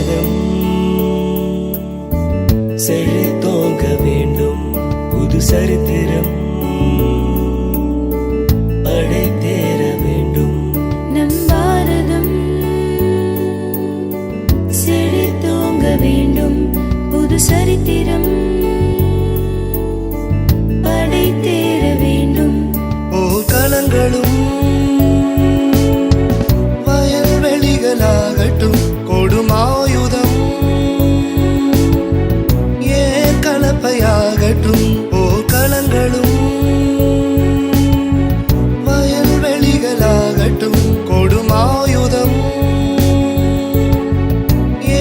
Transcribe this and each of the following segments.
பாரதம் செழித்தோங்க வேண்டும், புது சரித்திரம் படைத்தேற வேண்டும். நம் பாரதம் செழித்தோங்க வேண்டும், புது சரித்திரம் படைத்தேற வேண்டும். போர்க்களங்களும் வயல்வெளிகளாகட்டும், கொடுமாயுதம் ஏன் கலப்பையாகட்டும். போர்க்களங்களும் வயல்வெளிகளாகட்டும், கொடுமாயுதம்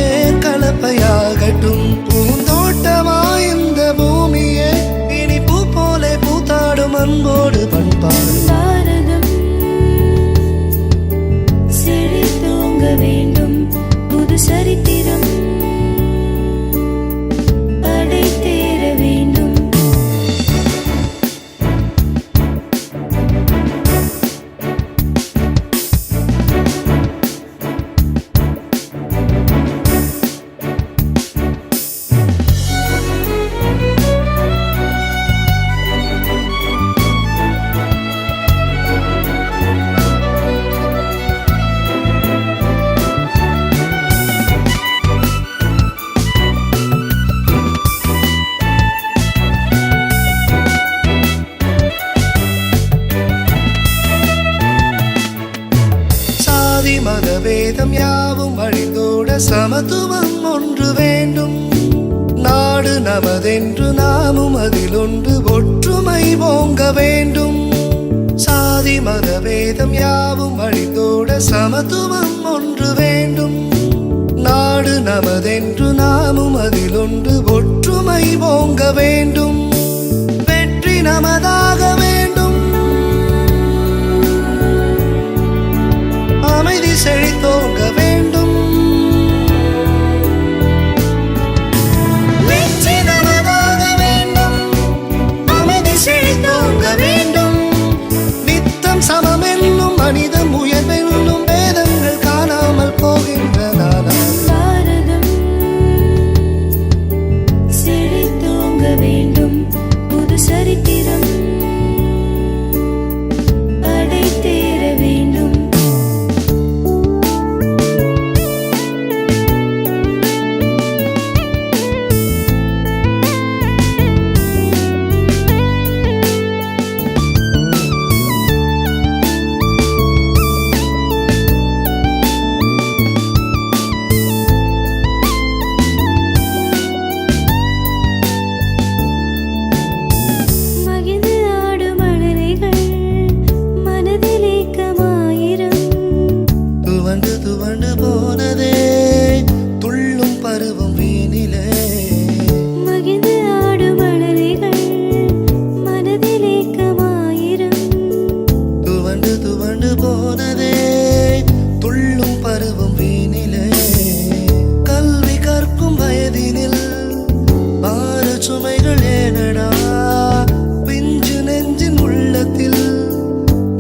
ஏன் கலப்பையாகட்டும். பூந்தோட்டமாய் இந்த பூமியே இனி பூ போல பூத்தாடும் அன்போடு பண்பாடு. பாரதம் செழித்தோங்க வேண்டும், புது சரித்திரம் படைத்தேற வேண்டும். மதவேதம் யாவும் அழிந்தோட சமத்துவம் ஒன்று வேண்டும். நாடு நமதென்று நாமும் அதில் ஒன்று ஒற்றுமை ஓங்க வேண்டும். சாதி மதவேதம் யாவும் அழிந்தோட சமத்துவம் ஒன்று வேண்டும். நாடு நமதென்று நாமும் அதில் ஒன்று ஒற்றுமை ஓங்க வேண்டும். வெற்றி நமதாக வேண்டும், அமைதி செழித்தோங்க வேண்டும். வெற்றி நமதாக வேண்டும், அமைதி செழித்தோங்க வேண்டும். நித்தம் சமம் என்னும் மனிதம் உயர்வென்னும் வேதங்கள் காணாமல் போகின்ற நாளாக பாரதம் செழித்தோங்க வேண்டும், புது சரித்திரம் படைத்தேற வேண்டும்.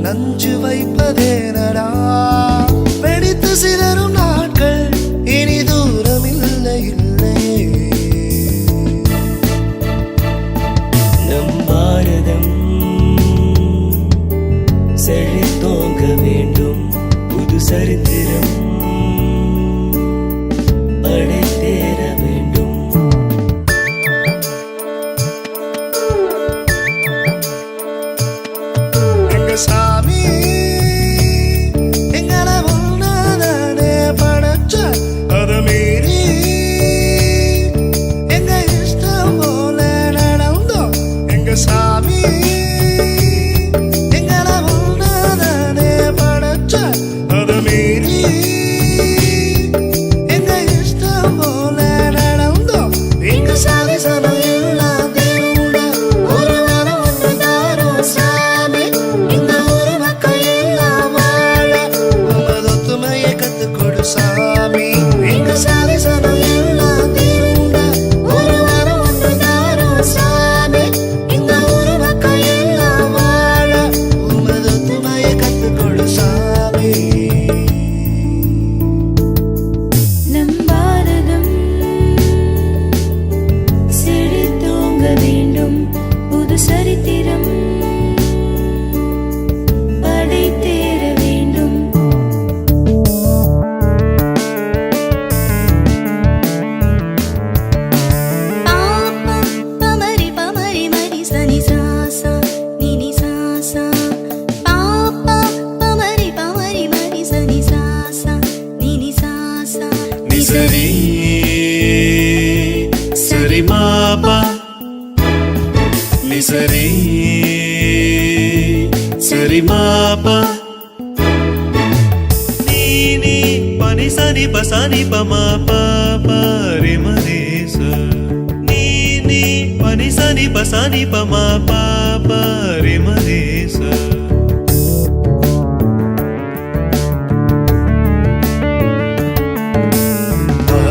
நஞ்சு வைப்பதேனடா, வெடித்து சிதறும் நாட்கள் இனி தூரம் இல்லை இல்லை. நம் பாரதம் செழித்தோங்க வேண்டும், புது சரித்திரம் படைத்தேற வேண்டும். சாமி எங்களை ஒன்னாதானே சரி சரி மாபா சரி சரி மாபா நீ பனி சனி பசானி பமா பாபா ரி மரேச நீ பனி சனி பசானி பமா பாபா ரி மரேச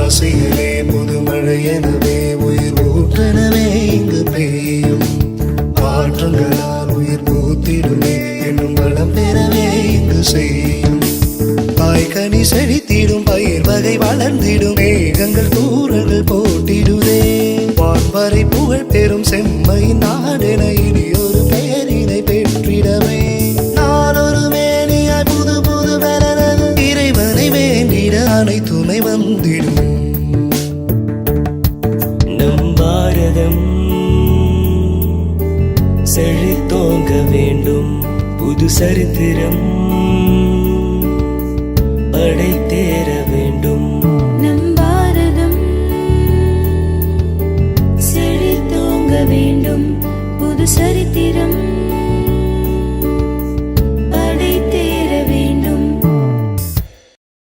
ஆசையிலே புதுமழை எனவே உயிர் ஊற்றெனவே இங்கு பெய்யும் மாற்றங்களால் உயிர் பூத்திடுமே என்னும் வளம் பெறவே இங்கு செய்யும் காய்கனி செழித்திடும் பயிர் வகை வளர்ந்திடும் மேகங்கள் தூரங்கள் போட்டிடுதே வான்வரை புகழ் பெறும் செம்மை நாடென இனி ஒரு பெயரினை பெற்றிடவே நான் ஒரு மேனியாய் புது புது வளரது இறைவனை வேண்டிட அனைத்துமை வந்திடும் நம் பாரதம் செழித்தோங்க வேண்டும் புது சரித்திரம் படைத்தேர